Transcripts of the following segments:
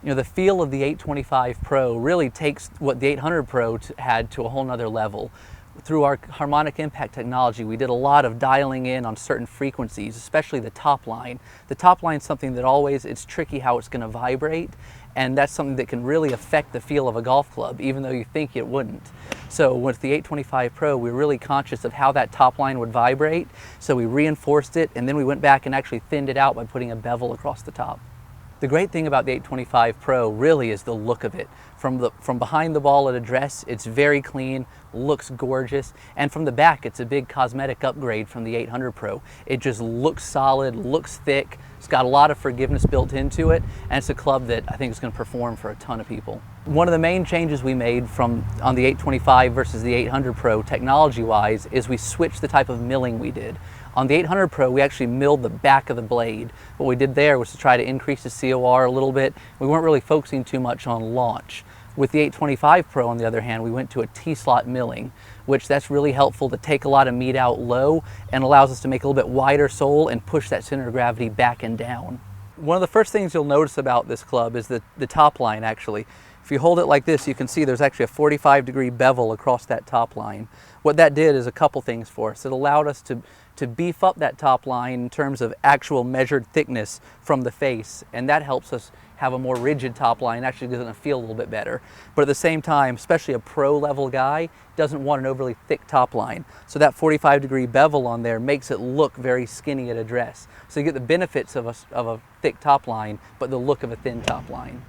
You know, the feel of the 825 Pro really takes what the 800 Pro had to a whole nother level. Through our harmonic impact technology, we did a lot of dialing in on certain frequencies, especially the top line. The top line is something that always, it's tricky how it's going to vibrate, and that's something that can really affect the feel of a golf club, even though you think it wouldn't. So with the 825 Pro, we were really conscious of how that top line would vibrate, so we reinforced it, and then we went back and actually thinned it out by putting a bevel across the top. The great thing about the 825 Pro really is the look of it. From behind the ball at address, it's very clean, looks gorgeous, and from the back, it's a big cosmetic upgrade from the 800 Pro. It just looks solid, looks thick, it's got a lot of forgiveness built into it, and it's a club that I think is going to perform for a ton of people. One of the main changes we made on the 825 versus the 800 Pro technology-wise is we switched the type of milling we did. On the 800 Pro, we actually milled the back of the blade. What we did there was to try to increase the COR a little bit. We weren't really focusing too much on launch. With the 825 Pro, on the other hand, we went to a T-slot milling, which that's really helpful to take a lot of meat out low and allows us to make a little bit wider sole and push that center of gravity back and down. One of the first things you'll notice about this club is the top line, actually. If you hold it like this, you can see there's actually a 45-degree bevel across that top line. What that did is a couple things for us. It allowed us to beef up that top line in terms of actual measured thickness from the face, and that helps us have a more rigid top line, actually gives it feel a little bit better. But at the same time, especially a pro level guy doesn't want an overly thick top line. So that 45-degree bevel on there makes it look very skinny at address. So you get the benefits of a thick top line, but the look of a thin top line.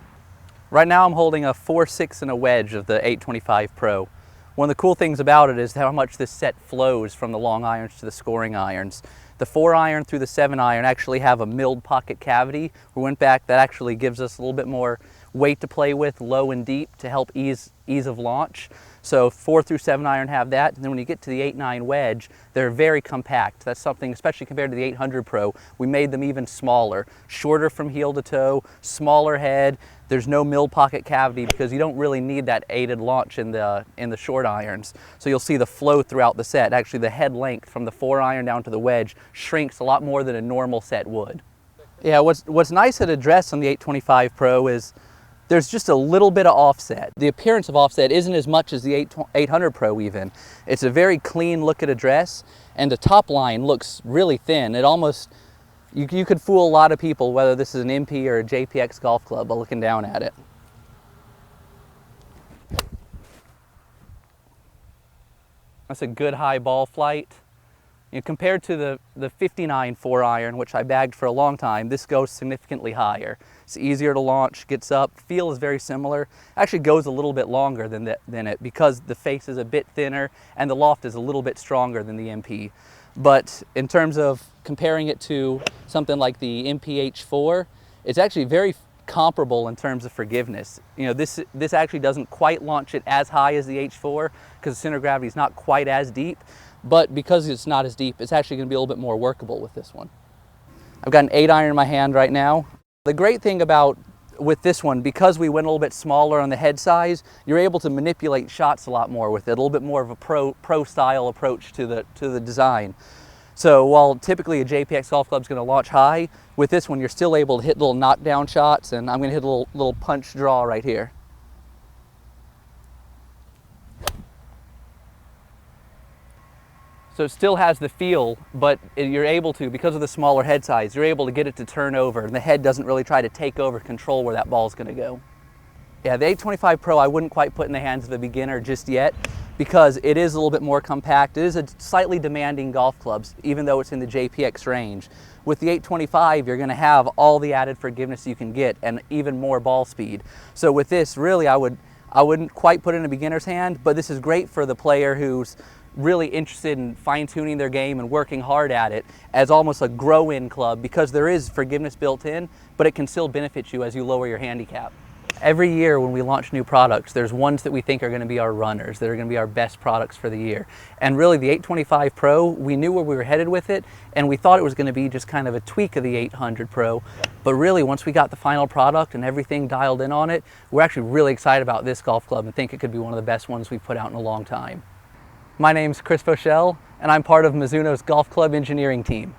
Right now I'm holding a 4/6 and a wedge of the 825 Pro. One of the cool things about it is how much this set flows from the long irons to the scoring irons. The 4-iron through the 7-iron actually have a milled pocket cavity. We went back, that actually gives us a little bit more weight to play with, low and deep, to help ease of launch. So 4 through 7-iron have that, and then when you get to the 8-9 wedge, they're very compact. That's something, especially compared to the 800 Pro, we made them even smaller. Shorter from heel to toe, smaller head. There's no milled pocket cavity because you don't really need that aided launch in the short irons. So you'll see the flow throughout the set. Actually, the head length from the 4-iron down to the wedge shrinks a lot more than a normal set would. Yeah, what's nice at address on the 825 Pro is there's just a little bit of offset. The appearance of offset isn't as much as the 800 Pro even. It's a very clean look at address, and the top line looks really thin. It almost, you could fool a lot of people whether this is an MP or a JPX golf club by looking down at it. That's a good high ball flight. You know, compared to the 59 4-iron, which I bagged for a long time, this goes significantly higher. It's easier to launch, gets up, feel is very similar. Actually goes a little bit longer than it because the face is a bit thinner and the loft is a little bit stronger than the MP. But in terms of comparing it to something like the MP-H4, it's actually very comparable in terms of forgiveness. You know, this actually doesn't quite launch it as high as the H4 because the center of gravity is not quite as deep. But because it's not as deep, it's actually going to be a little bit more workable with this one. I've got an 8-iron in my hand right now. The great thing with this one, because we went a little bit smaller on the head size, you're able to manipulate shots a lot more with it, a little bit more of a pro style approach to the design. So while typically a JPX golf club is going to launch high, with this one you're still able to hit little knockdown shots, and I'm going to hit a little punch draw right here. So it still has the feel, but you're able to, because of the smaller head size, you're able to get it to turn over, and the head doesn't really try to take over control where that ball is going to go. Yeah, the 825 Pro I wouldn't quite put in the hands of a beginner just yet, because it is a little bit more compact. It is a slightly demanding golf club, even though it's in the JPX range. With the 825, you're going to have all the added forgiveness you can get and even more ball speed. So with this, really, I wouldn't quite put it in a beginner's hand, but this is great for the player who's really interested in fine-tuning their game and working hard at it as almost a grow-in club, because there is forgiveness built in, but it can still benefit you as you lower your handicap. Every year when we launch new products, there's ones that we think are going to be our runners, that are going to be our best products for the year. And really the 825 Pro, we knew where we were headed with it, and we thought it was going to be just kind of a tweak of the 800 Pro. But really, once we got the final product and everything dialed in on it, we're actually really excited about this golf club and think it could be one of the best ones we've put out in a long time. My name's Chris Foschel, and I'm part of Mizuno's golf club engineering team.